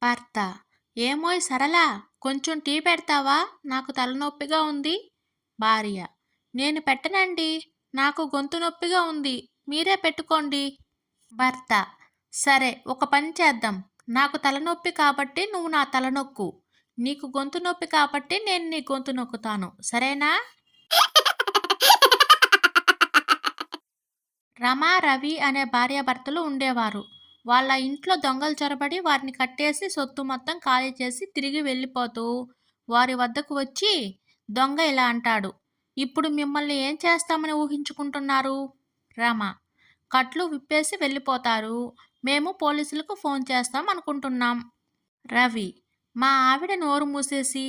భర్త: ఏమోయ్ సరళా, కొంచెం టీ పెడతావా? నాకు తలనొప్పిగా ఉంది. భార్య: నేను పెట్టనండి. నాకు గొంతు నొప్పిగా ఉంది. మీరే పెట్టుకోండి. భర్త: సరే, ఒక పని చేద్దాం. నాకు తలనొప్పి కాబట్టి నువ్వు నా తలనొక్కు. నీకు గొంతు నొప్పి కాబట్టి నేను నీ గొంతు నొక్కుతాను. సరేనా? రమ, రవి అనే భార్యాభర్తలు ఉండేవారు. వాళ్ళ ఇంట్లో దొంగలు చొరబడి వారిని కట్టేసి సొత్తు మొత్తం ఖాళీ చేసి తిరిగి వెళ్ళిపోతూ వారి వద్దకు వచ్చి దొంగ ఇలా అంటాడు: ఇప్పుడు మిమ్మల్ని ఏం చేస్తామని ఊహించుకుంటున్నారు? రమ: కట్లు విప్పేసి వెళ్ళిపోతారు. మేము పోలీసులకు ఫోన్ చేస్తాం అనుకుంటున్నాం. రవి: మా ఆవిడ నోరు మూసేసి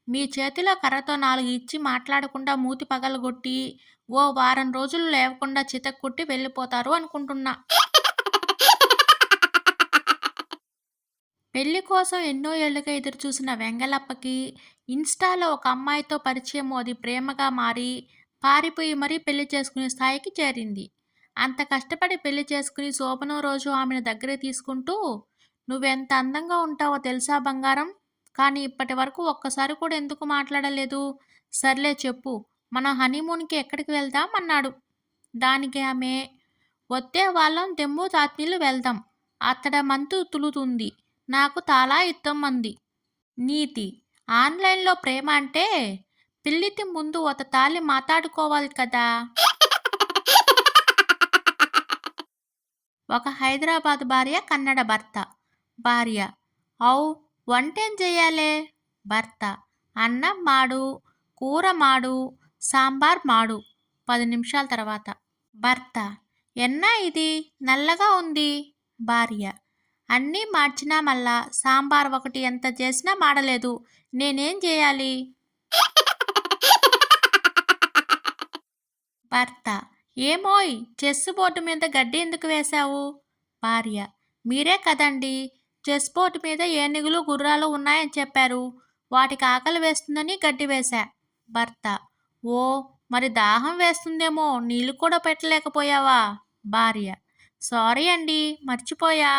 మీ చేతిలో కర్రతో 4 ఇచ్చి మాట్లాడకుండా మూతి పగలగొట్టి ఓ వారం రోజులు లేవకుండా చితక్కొట్టి వెళ్ళిపోతారు అనుకుంటున్నా. పెళ్లి కోసం ఎన్నో ఏళ్లుగా ఎదురుచూసిన వెంగళప్పకి ఇన్‌స్టాలో ఒక అమ్మాయితో పరిచయం, అది ప్రేమగా మారి పారిపోయి మరీ పెళ్లి చేసుకునే స్థాయికి చేరింది. అంత కష్టపడి పెళ్లి చేసుకుని శోభనం రోజు ఆమెను దగ్గరికి తీసుకుంటూ, "నువ్వెంత అందంగా ఉంటావో తెలుసా బంగారం? కానీ ఇప్పటి వరకు ఒక్కసారి కూడా ఎందుకు మాట్లాడలేదు? సర్లే చెప్పు, మనం హనీమూన్‌కి ఎక్కడికి వెళ్దాం?" అన్నాడు. దానికి ఆమె, "ఒత్తే వాళ్ళం దెమ్ము తాత్నీలు వెళ్దాం. అక్కడ మంతు తులుతుంది. నాకు తాలా ఇత్తం" అంది. నీతి: ఆన్‌లైన్‌లో ప్రేమ అంటే పెళ్ళికి ముందు ఒక తాళి మాతాడుకోవాలి కదా! ఒక హైదరాబాద్ భార్య, కన్నడ భర్త. భార్య: ఔ, వంటేం చెయ్యాలే? భర్త: అన్నం మాడు, కూర మాడు, సాంబార్ మాడు. 10 నిమిషాల తర్వాత. భర్త: ఎన్నా ఇది నల్లగా ఉంది? భార్య: అన్నీ మార్చినా మళ్ళా సాంబార్ ఒకటి ఎంత చేసినా మాడలేదు. నేనేం చేయాలి? భర్త: ఏమోయ్, చెస్ బోర్డు మీద గడ్డి ఎందుకు వేశావు? భార్య: మీరే కదండి చెస్ బోర్డు మీద ఏనుగులు గుర్రాలు ఉన్నాయని చెప్పారు. వాటికి ఆకలి వేస్తుందని గడ్డి వేశా. భర్త: ఓ, మరి దాహం వేస్తుందేమో నీళ్లు కూడా పెట్టలేకపోయావా? భార్య: సారీ అండి, మర్చిపోయా.